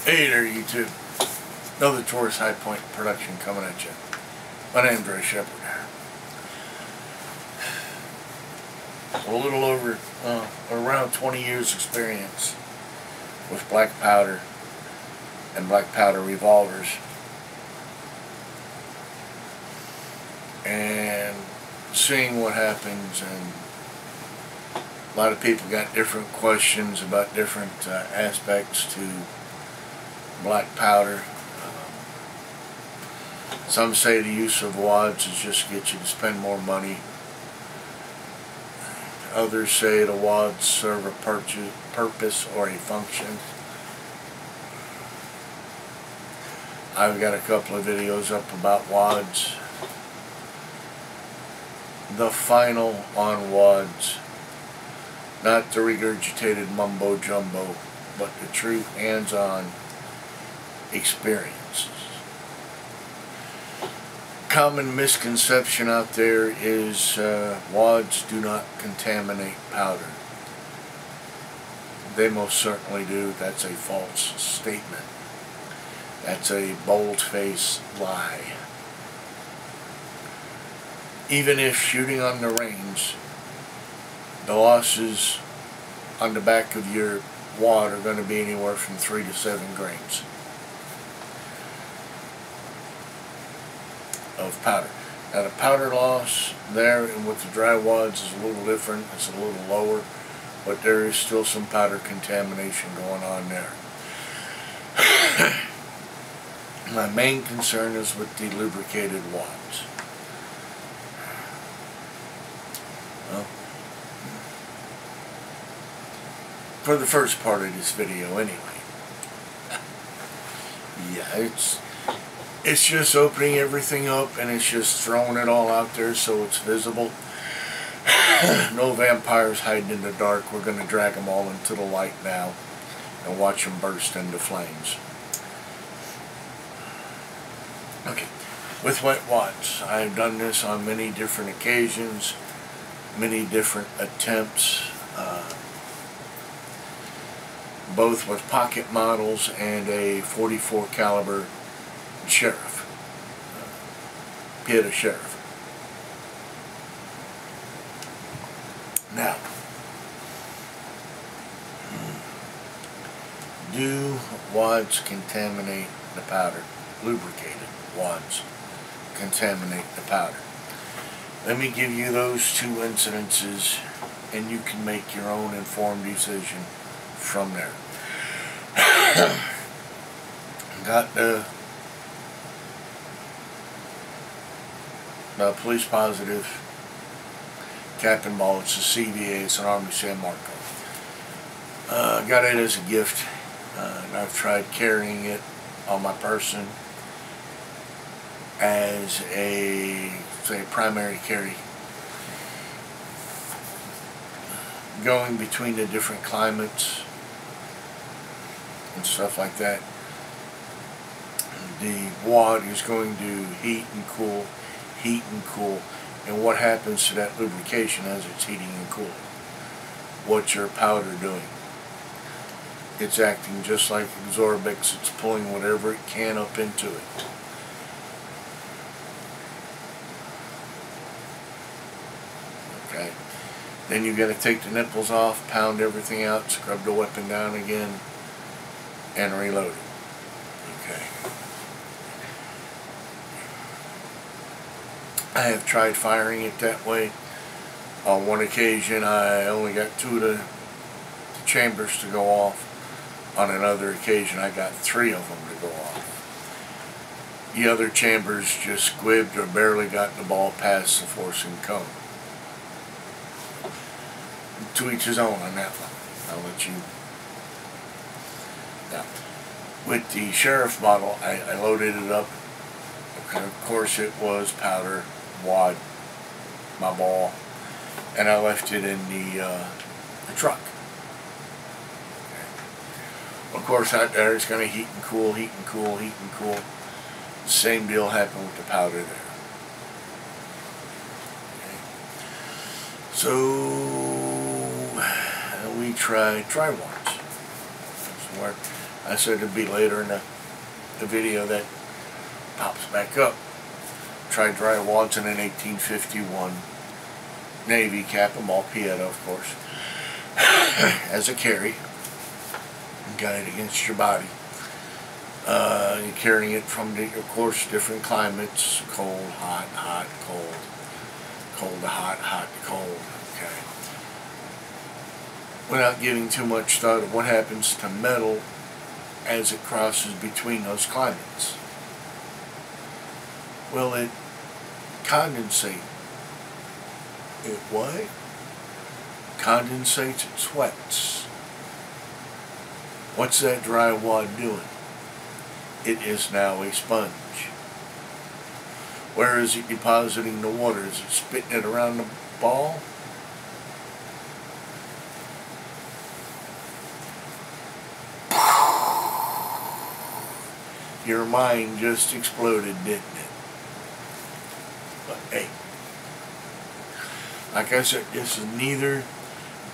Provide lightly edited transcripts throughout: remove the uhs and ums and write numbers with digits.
Hey there, YouTube. Another Taurus High Point production coming at you. My name's Ray Shepard. A little over, around 20 years experience with black powder and black powder revolvers. And seeing what happens, and a lot of people got different questions about different aspects to black powder. Some say the use of wads is just to get you to spend more money. Others say the wads serve a purpose or a function. I've got a couple of videos up about wads. The final on wads, not the regurgitated mumbo jumbo, but the true hands-on experiences. Common misconception out there is wads do not contaminate powder. They most certainly do. That's a false statement. That's a bold-faced lie. Even if shooting on the range, the losses on the back of your wad are going to be anywhere from 3 to 7 grains of powder. Now the powder loss there and with the dry wads is a little different. It's a little lower, but there is still some powder contamination going on there. My main concern is with the lubricated wads. Well, for the first part of this video anyway. Yeah, it's just opening everything up and it's just throwing it all out there so it's visible. No vampires hiding in the dark. We're going to drag them all into the light now and watch them burst into flames. Okay, with wet wads, I've done this on many different occasions, many different attempts, both with pocket models and a .44 caliber sheriff, Pieta sheriff. Now, do wads contaminate the powder? Lubricated wads contaminate the powder? Let me give you those two incidences and you can make your own informed decision from there. Got the police positive cap and ball. It's a CVA. It's an Army San Marco. Got it as a gift. And I've tried carrying it on my person as a, say, primary carry. Going between the different climates and stuff like that, the wad is going to heat and cool, and what happens to that lubrication as it's heating and cooling? What's your powder doing? It's acting just like Absorbix. It's pulling whatever it can up into it. Okay. Then you got to take the nipples off, pound everything out, scrub the weapon down again, and reload it. Okay. I have tried firing it that way. On one occasion I only got 2 of the chambers to go off. On another occasion I got 3 of them to go off. The other chambers just squibbed or barely got the ball past the forcing cone. To each his own on that one. I'll let you. Now, with the sheriff bottle, I loaded it up. Okay, of course it was powder, wad, my ball, and I left it in the truck. Okay. Of course out there it's going to heat and cool, heat and cool, heat and cool. The same deal happened with the powder there. Okay. So we tried dry wads. I said it'd be later in the video that pops back up. Tried dry wads in an 1851 Navy cap and ball Pieta, of course, as a carry. Got it against your body. You're carrying it from, of course, different climates: cold, hot, hot, cold, cold to hot, hot to cold. Okay. Without giving too much thought of what happens to metal as it crosses between those climates. Well, it condensates. It what? Condensates, it sweats. What's that dry wad doing? It is now a sponge. Where is it depositing the water? Is it spitting it around the ball? Your mind just exploded, didn't it? But hey, like I said, this is neither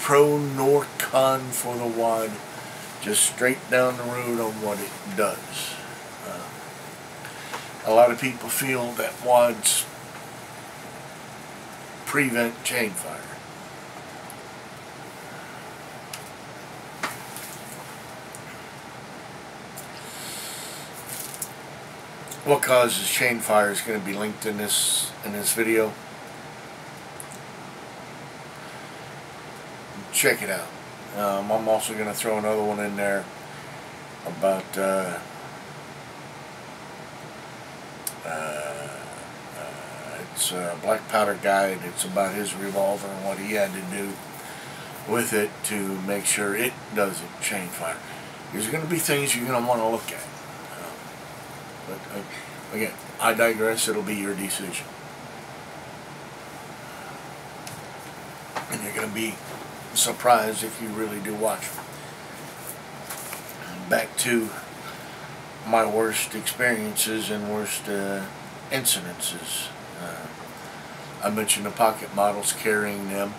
pro nor con for the wad. Just straight down the road on what it does. A lot of people feel that wads prevent chain fire. What causes chain fire is going to be linked in this video. Check it out. I'm also going to throw another one in there about it's a black powder guide. It's about his revolver and what he had to do with it to make sure it doesn't chain fire. There's going to be things you're going to want to look at. But again, I digress. It'll be your decision. And you're going to be surprised if you really do watch. Back to my worst experiences and worst incidences. I mentioned the pocket models, carrying them.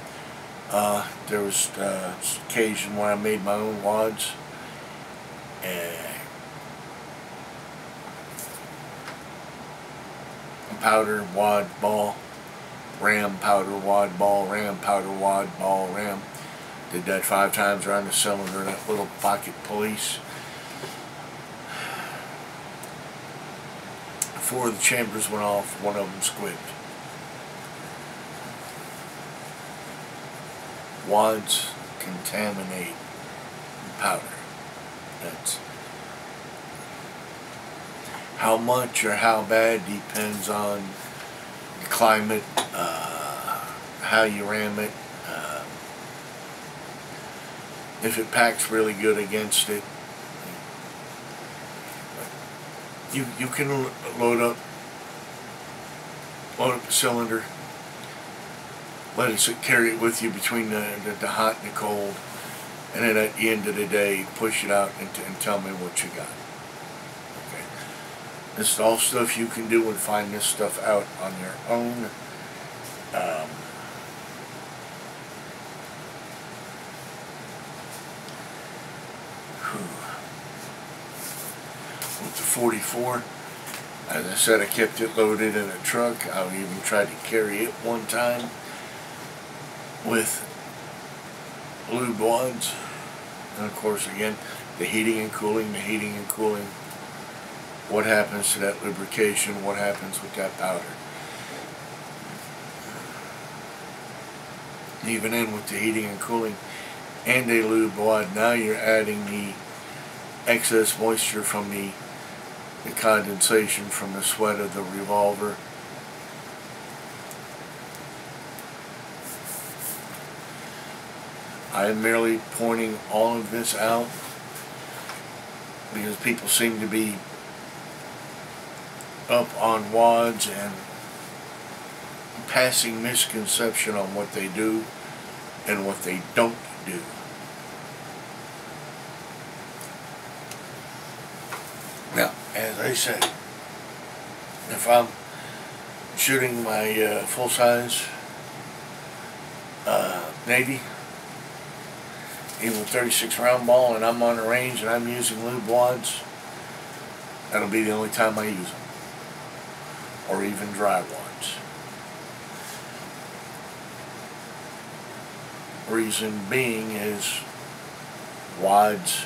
There was an occasion when I made my own wads. Powder, wad, ball, ram, powder, wad, ball, ram, powder, wad, ball, ram. Did that 5 times around the cylinder, that little pocket police. 4 of the chambers went off, 1 of them squibbed. Wads contaminate powder. That's how much or how bad depends on the climate, how you ram it. If it packs really good against it, you can load up the cylinder, let it carry it with you between the hot and the cold, and then at the end of the day, push it out and tell me what you got. Okay, this is all stuff you can do and find this stuff out on your own. With the 44, as I said, I kept it loaded in a truck. I even tried to carry it one time with lube wads, and of course again the heating and cooling, what happens to that lubrication, what happens with that powder. Even in with the heating and cooling and a lube wad, now you're adding the excess moisture from the condensation from the sweat of the revolver. I am merely pointing all of this out because people seem to be up on wads and passing misconception on what they do and what they don't do. Now, as I said, if I'm shooting my full-size Navy, even with 36 round ball, and I'm on the range and I'm using lube wads, that'll be the only time I use them, or even dry wads. Reason being is wads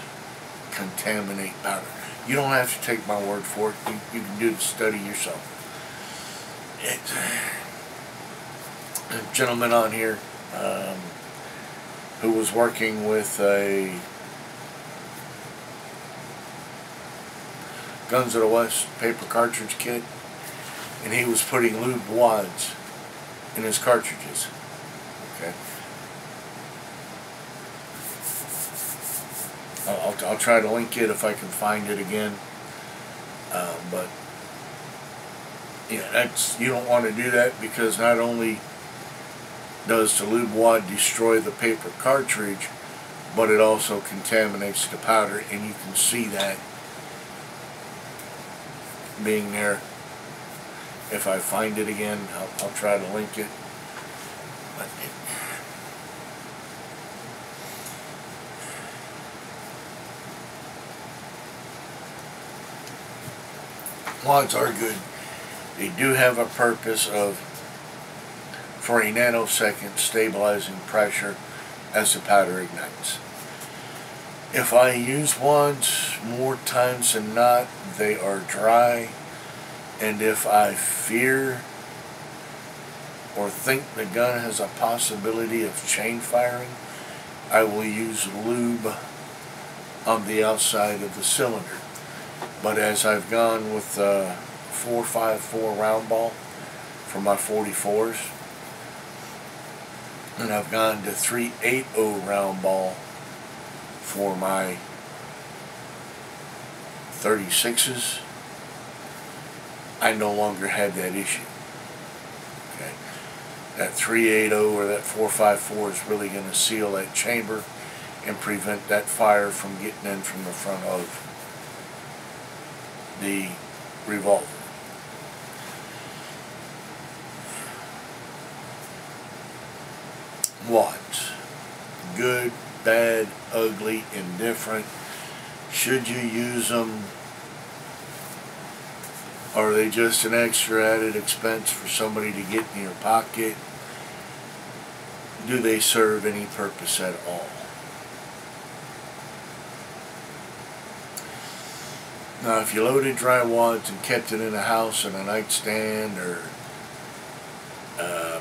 contaminate powder. You don't have to take my word for it. You can do the study yourself. A gentleman on here who was working with a Guns of the West paper cartridge kit, and he was putting lube wads in his cartridges. Okay. I'll try to link it if I can find it again. But yeah, you don't want to do that, because not only does the lube wad destroy the paper cartridge, but it also contaminates the powder, and you can see that being there. If I find it again, I'll try to link it. But wads are good. They do have a purpose of, for a nanosecond, stabilizing pressure as the powder ignites. If I use wads, more times than not, they are dry, and if I fear or think the gun has a possibility of chain firing, I will use lube on the outside of the cylinder. But as I've gone with 4.54 round ball for my 44s, and I've gone to 3.80 round ball for my 36s, I no longer had that issue. Okay, that 3.80 or that 4.54 is really going to seal that chamber and prevent that fire from getting in from the front of the revolver. Wads. Good, bad, ugly, indifferent. Should you use them? Are they just an extra added expense for somebody to get in your pocket? Do they serve any purpose at all? Now, if you loaded dry wads and kept it in a house in a nightstand or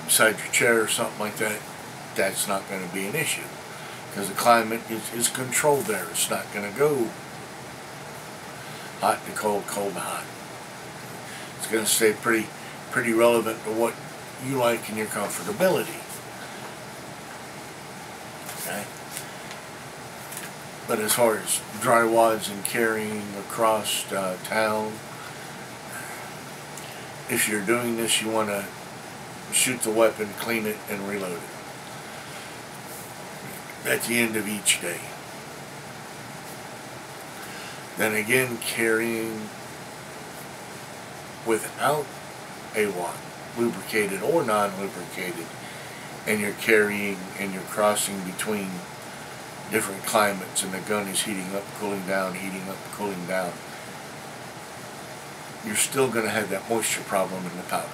beside your chair or something like that, that's not going to be an issue, because the climate is controlled there. It's not going to go hot to cold, cold to hot. It's going to stay pretty relevant to what you like and your comfortability. Okay? But as far as dry wads and carrying across town, if you're doing this, you want to shoot the weapon, clean it, and reload it at the end of each day. Then again, carrying without a wad, lubricated or non-lubricated, and you're carrying and you're crossing between different climates, and the gun is heating up, cooling down, heating up, cooling down, you're still going to have that moisture problem in the powder.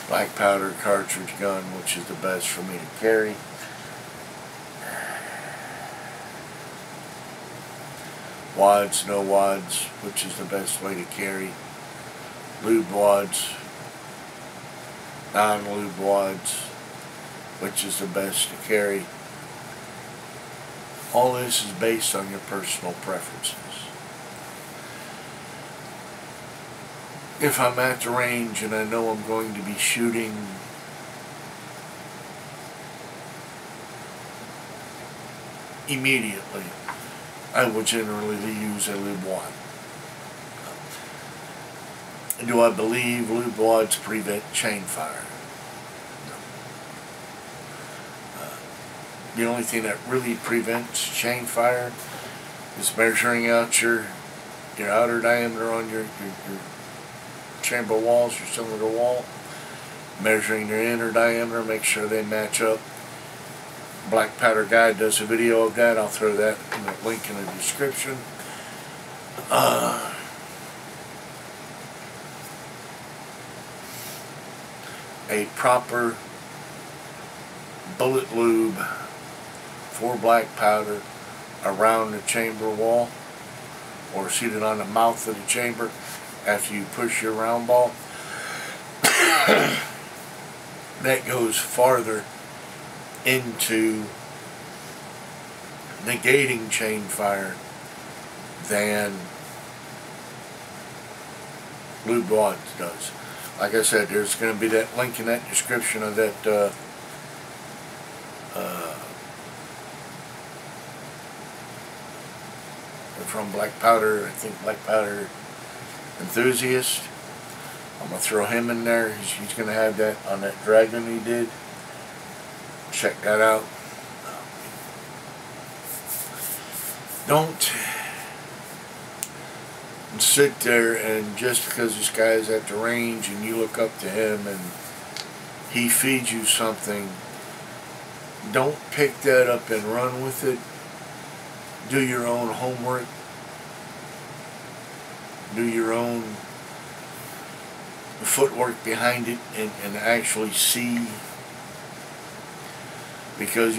Black powder cartridge gun, which is the best for me to carry. Wads, no wads, which is the best way to carry. Lube wads, non-lube wads, which is the best to carry. All this is based on your personal preferences. If I'm at the range and I know I'm going to be shooting immediately, I will generally use a lube wad. Do I believe lube wads prevent chain fire? No. The only thing that really prevents chain fire is measuring out your outer diameter on your chamber walls, your cylinder wall, measuring their inner diameter, make sure they match up. Black Powder Guide does a video of that. I'll throw that in the link in the description. A proper bullet lube for black powder around the chamber wall, or seated on the mouth of the chamber after you push your round ball. That goes farther into negating chain fire than lube wads does. Like I said, there's going to be that link in that description of that from Black Powder, I think Black Powder Enthusiast. I'm going to throw him in there. He's going to have that on that dragon he did. Check that out. Don't sit there and just because this guy's at the range and you look up to him and he feeds you something, don't pick that up and run with it. Do your own homework. Do your own footwork behind it and actually see, because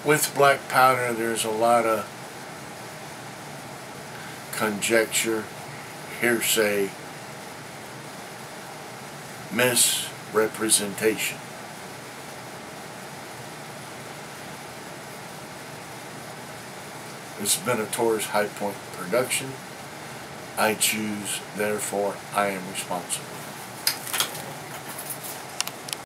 with black powder there's a lot of conjecture, hearsay, misrepresentation. This has been a Taurus High Point production. I choose, therefore I am responsible.